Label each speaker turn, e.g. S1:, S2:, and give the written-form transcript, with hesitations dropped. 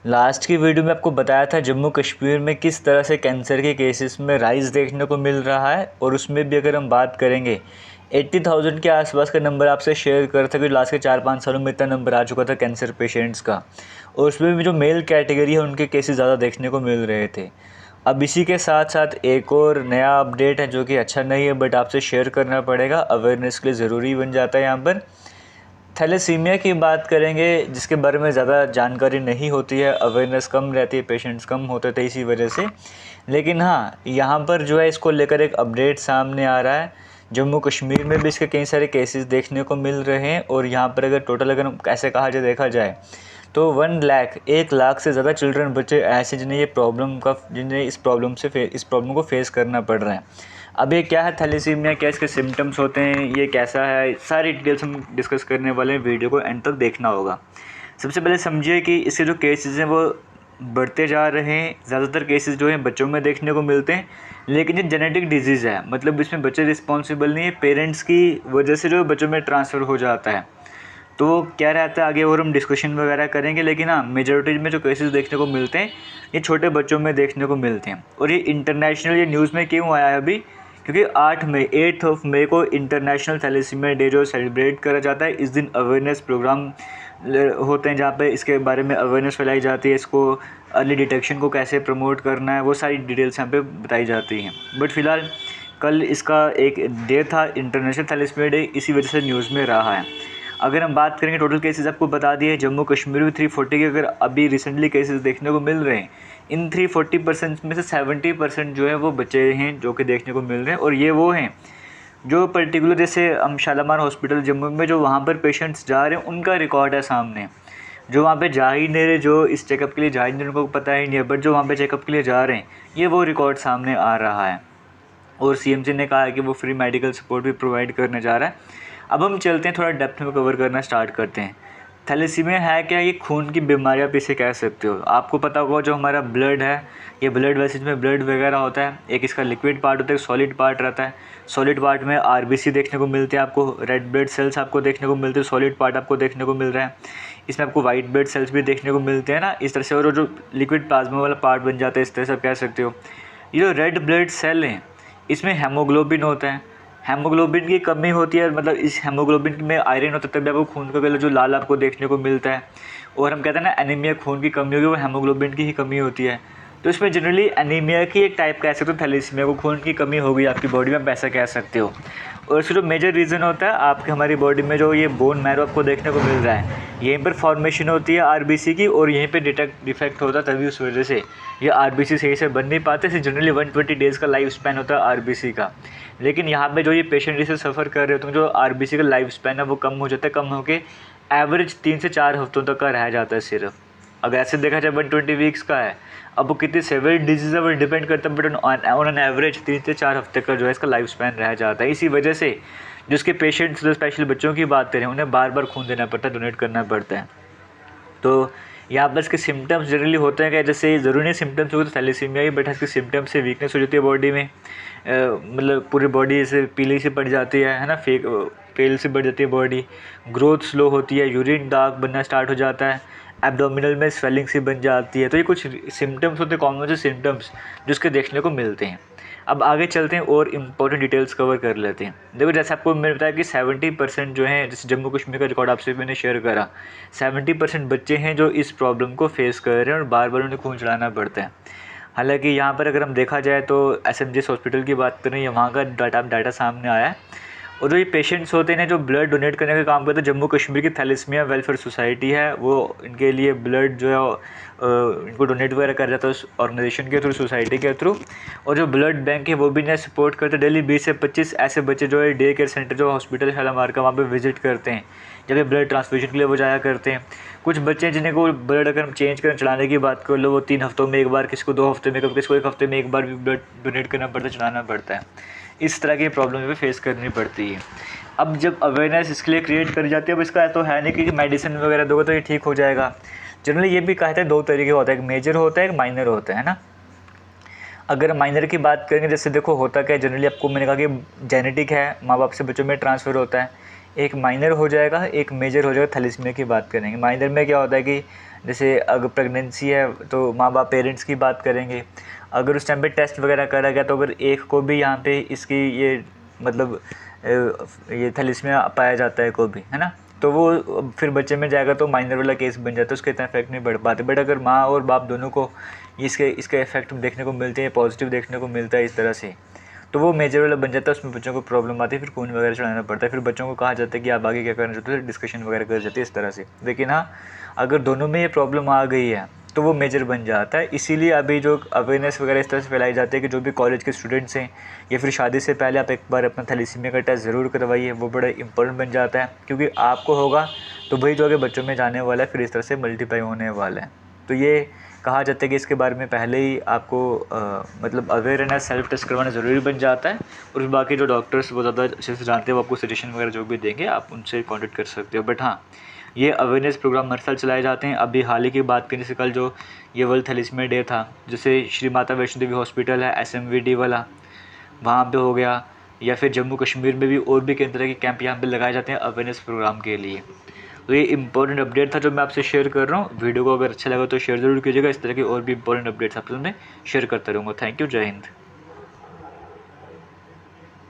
S1: Last की video में आपको बताया था जम्मू कश्मीर में किस तरह से कैंसर के केसेस में राइज देखने को मिल रहा है, और उसमें भी अगर हम बात करेंगे 80,000 के आसपास का नंबर आपसे शेयर कर था कि लास्ट के 4-5 सालों में इतना नंबर आ चुका था कैंसर पेशेंट्स का, और उसमें भी जो मेल कैटेगरी है उनके केसेस ज़्यादा देखने को मिल रहे थे। अब इसी के साथ साथ एक और नया अपडेट है जो कि अच्छा नहीं है, बट आपसे शेयर करना पड़ेगा, अवेयरनेस के लिए ज़रूरी बन जाता है। यहाँ पर थैलेसीमिया की बात करेंगे जिसके बारे में ज़्यादा जानकारी नहीं होती है, अवेयरनेस कम रहती है, पेशेंट्स कम होते थे इसी वजह से। लेकिन हाँ, यहाँ पर जो है इसको लेकर एक अपडेट सामने आ रहा है। जम्मू कश्मीर में भी इसके कई सारे केसेस देखने को मिल रहे हैं, और यहाँ पर अगर टोटल अगर ऐसे कहा जाए देखा जाए तो 1 लाख से ज़्यादा चिल्ड्रन बच्चे ऐसे जिन्हें इस प्रॉब्लम को फेस करना पड़ रहा है। अब ये क्या है थैलेसीमिया, क्या इसके सिम्टम्स होते हैं, ये कैसा है, सारी डिटेल्स हम डिस्कस करने वाले हैं। वीडियो को एंड तक देखना होगा। सबसे पहले समझिए कि इसके जो केसेस हैं वो बढ़ते जा रहे हैं। ज़्यादातर केसेस जो हैं बच्चों में देखने को मिलते हैं, लेकिन ये जेनेटिक डिजीज़ है, मतलब इसमें बच्चे रिस्पॉन्सिबल नहीं है, पेरेंट्स की वजह से जो बच्चों में ट्रांसफ़र हो जाता है। तो क्या रहता है आगे और हम डिस्कशन वगैरह करेंगे, लेकिन हाँ, मेजॉरिटी में जो केसेस देखने को मिलते हैं ये छोटे बच्चों में देखने को मिलते हैं। और ये इंटरनेशनल ये न्यूज़ में क्यों आया है अभी, क्योंकि 8 मई को इंटरनेशनल थैलेसीमिया डे जो सेलिब्रेट करा जाता है। इस दिन अवेयरनेस प्रोग्राम होते हैं जहाँ पे इसके बारे में अवेयरनेस फैलाई जाती है, इसको अर्ली डिटेक्शन को कैसे प्रमोट करना है, वो सारी डिटेल्स यहाँ पे बताई जाती हैं। बट फ़िलहाल कल इसका एक डे था, इंटरनेशनल थैलेसीमिया डे, इसी वजह से न्यूज़ में रहा है। अगर हम बात करेंगे टोटल केसेस आपको बता दिए, जम्मू कश्मीर में 340 के अगर अभी रिसेंटली केसेस देखने को मिल रहे हैं, इन 340% में से 70% जो है वो बच्चे हैं जो कि देखने को मिल रहे हैं। और ये वो हैं जो पर्टिकुलर जैसे हम शालामार हॉस्पिटल जम्मू में जो वहाँ पर पेशेंट्स जा रहे हैं उनका रिकॉर्ड है सामने। जो वहाँ पे जा ही नहीं रहे, जो इस चेकअप के लिए जा ही नहीं रहे, उनको पता ही नहीं है, बट जो वहाँ पे चेकअप के लिए जा रहे हैं ये वो रिकॉर्ड सामने आ रहा है। और सीएमसी ने कहा है कि वो फ्री मेडिकल सपोर्ट भी प्रोवाइड करने जा रहा है। अब हम चलते हैं, थोड़ा डेप्थ में कवर करना स्टार्ट करते हैं। थैलेसीमिया है क्या? ये खून की बीमारी आप इसे कह सकते हो। आपको पता होगा जो हमारा ब्लड है, ये ब्लड वेसल्स में ब्लड वगैरह होता है, एक इसका लिक्विड पार्ट होता है, एक सॉलिड पार्ट रहता है। सॉलिड पार्ट में आरबीसी देखने को मिलते हैं, आपको रेड ब्लड सेल्स आपको देखने को मिलते हैं, सॉलिड पार्ट आपको देखने को मिल रहा है। इसमें आपको वाइट ब्लड सेल्स भी देखने को मिलते हैं ना, इस तरह से। और जो लिक्विड प्लाज्मा वाला पार्ट बन जाता है, इस तरह से आप कह सकते हो। ये जो रेड ब्लड सेल हैं इसमें हेमोग्लोबिन होता है। हेमोग्लोबिन की कमी होती है, मतलब इस हेमोग्लोबिन में आयरन होता है, तभी आपको खून का कलर जो लाल आपको देखने को मिलता है। और हम कहते हैं ना एनीमिया, खून की कमी होगी, वो हेमोग्लोबिन की ही कमी होती है। तो इसमें जनरली एनीमिया की एक टाइप कह सकते हो, थैलेसीमिया को खून की कमी हो गई आपकी बॉडी में, आप ऐसा कह सकते हो। और इसका जो मेजर रीज़न होता है आपके हमारी बॉडी में जो ये बोन मैरो आपको देखने को मिल रहा है, यहीं पर फॉर्मेशन होती है आरबीसी की, और यहीं पे डिफेक्ट होता है, तभी उस वजह से ये आरबीसी सही से बन नहीं पाते। इसे जनरली 120 डेज़ का लाइफ स्पैन होता है आरबीसी का। लेकिन यहाँ पे जो ये पेशेंट इसे सफ़र कर रहे होते हैं, जो आरबीसी का लाइफ स्पैन है वो कम हो जाता है, कम होकर एवरेज 3 से 4 हफ्तों तक का रह जाता है सिर्फ। अगर ऐसे देखा जाए 120 वीक्स का है, अब वो कितनी सेवियर डिजीज़ है वो डिपेंड करता है, बट ऑन एन एवरेज 3 से 4 हफ्ते का जो है इसका लाइफ स्पैन रह जाता है। इसी वजह से जिसके पेशेंट्स, जो स्पेशली बच्चों की बात करें, उन्हें बार बार खून देना पड़ता है, डोनेट करना पड़ता है। तो यहाँ पर इसके सिम्टम्स जनरली होते हैं कि जैसे ज़रूरी नहीं सिम्टम्स होते तो थैलेसीमिया ही, बट इसके सिम्टम्स से वीकनेस हो जाती है बॉडी में, मतलब पूरी बॉडी से पीली सी पड़ जाती है ना, पेल से बढ़ जाती है बॉडी, ग्रोथ स्लो होती है, यूरिन डार्क बनना स्टार्ट हो जाता है, एब्डोमिनल में स्वेलिंग सी बन जाती है। तो ये कुछ सिम्टम्स होते हैं, कॉमन से सिम्टम्स जिसके देखने को मिलते हैं। अब आगे चलते हैं और इम्पोर्टेंट डिटेल्स कवर कर लेते हैं। देखो जैसे आपको मैंने बताया कि 70% जो हैं, जैसे जम्मू कश्मीर का रिकॉर्ड आपसे मैंने शेयर करा, 70% बच्चे हैं जो इस प्रॉब्लम को फेस कर रहे हैं और बार बार उन्हें खून चढ़ाना पड़ता है। हालांकि यहाँ पर अगर हम देखा जाए तो एसएमजीएस हॉस्पिटल की बात करें, वहाँ का डाटा सामने आया है। और जो ये पेशेंट्स होते हैं जो ब्लड डोनेट करने का काम करते हैं, जम्मू कश्मीर की थैलेसीमिया वेलफेयर सोसाइटी है, वो इनके लिए ब्लड जो है इनको डोनेट वगैरह कर जाता है उस ऑर्गेनाइजेशन के थ्रू, सोसाइटी के थ्रू। और जो ब्लड बैंक है वो भी इन्हें सपोर्ट करते हैं। डेली 20 से 25 ऐसे बच्चे जो है डे केयर सेंटर जो हॉस्पिटल शालामार का, वहाँ पे विजिट करते हैं, जब ये ब्लड ट्रांसफ्यूजन के लिए वो जाया करते हैं। कुछ बच्चे हैं जिन्हें को ब्लड अगर हम चेंज कर चढ़ाने की बात कर लो, वो 3 हफ्तों में एक बार, किसी को 2 हफ्ते में, कभी किसी को 1 हफ्ते में एक बार भी ब्लड डोनेट करना पड़ता है, चढ़ाना पड़ता है। इस तरह की प्रॉब्लम भी फेस करनी पड़ती है। अब जब अवेयरनेस इसके लिए क्रिएट करी जाती है, अब इसका तो है नहीं कि मेडिसिन वगैरह दोगे तो ये ठीक हो जाएगा। जनरली ये भी कहते हैं 2 तरीके होता है, एक मेजर होता है, एक माइनर होता है ना। अगर माइनर की बात करेंगे, जैसे देखो होता क्या है, जनरली आपको मैंने कहा कि जेनेटिक है, माँ बाप से बच्चों में ट्रांसफ़र होता है। एक माइनर हो जाएगा, एक मेजर हो जाएगा। थैलेसीमिया की बात करेंगे। माइनर में क्या होता है कि जैसे अगर प्रेगनेंसी है तो माँ बाप पेरेंट्स की बात करेंगे, अगर उस टाइम पे टेस्ट वगैरह करा गया तो अगर एक को भी यहाँ पे इसकी ये मतलब ये थैलेसीमिया पाया जाता है को भी, है ना, तो वो फिर बच्चे में जाएगा तो माइनर वाला केस बन जाता है, उसके इतना इफेक्ट नहीं बढ़ पाते। बट अगर माँ और बाप दोनों को इसके इफेक्ट देखने को मिलते हैं, पॉजिटिव देखने को मिलता है इस तरह से, तो वो मेजर वाला बन जाता है। उसमें बच्चों को प्रॉब्लम आती है, फिर खून वगैरह चढ़ाना पड़ता है, फिर बच्चों को कहा जाता है कि आप आगे क्या करना चाहते हो, डिस्कशन वगैरह कर जाती है इस तरह से। लेकिन हाँ, अगर दोनों में ये प्रॉब्लम आ गई है तो वो मेजर बन जाता है। इसीलिए अभी जो अवेयरनेस वगैरह इस तरह से फैलाई जाती है कि जो भी कॉलेज के स्टूडेंट्स हैं या फिर शादी से पहले आप एक बार अपना थैलेसीमिया का टेस्ट ज़रूर करवाइए, वो बड़ा इंपॉर्टेंट बन जाता है, क्योंकि आपको होगा तो वही जो आगे बच्चों में जाने वाला है, फिर इस तरह से मल्टीप्लाई होने वाला है। तो ये कहा जाता है कि इसके बारे में पहले ही आपको मतलब अवेयरनेस सेल्फ टेस्ट करवाना ज़रूरी बन जाता है। और बाकी जो डॉक्टर्स वो ज़्यादा अच्छे से जानते हैं, वो आपको सजेशन वगैरह जो भी देंगे आप उनसे कॉन्टेक्ट कर सकते हो। बट हाँ, ये अवेयरनेस प्रोग्राम हर साल चलाए जाते हैं। अभी हाल ही की बात करें, जैसे कल जो ये वर्ल्ड थैलेसीमिया डे था, जैसे श्री माता वैष्णो देवी हॉस्पिटल है SMVD वाला, वहाँ पे हो गया, या फिर जम्मू कश्मीर में भी और भी कई तरह के कैंप यहाँ पे लगाए जाते हैं अवेयरनेस प्रोग्राम के लिए। तो ये इंपॉर्टेंट अपडेट था जो मैं आपसे शेयर कर रहा हूँ। वीडियो को अगर अच्छा लगा तो शेयर ज़रूर कीजिएगा। इस तरह के और भी इंपॉर्टेंट अपडेट्स आपसे मैं शेयर करता रहूँगा। Thank you. जय हिंद।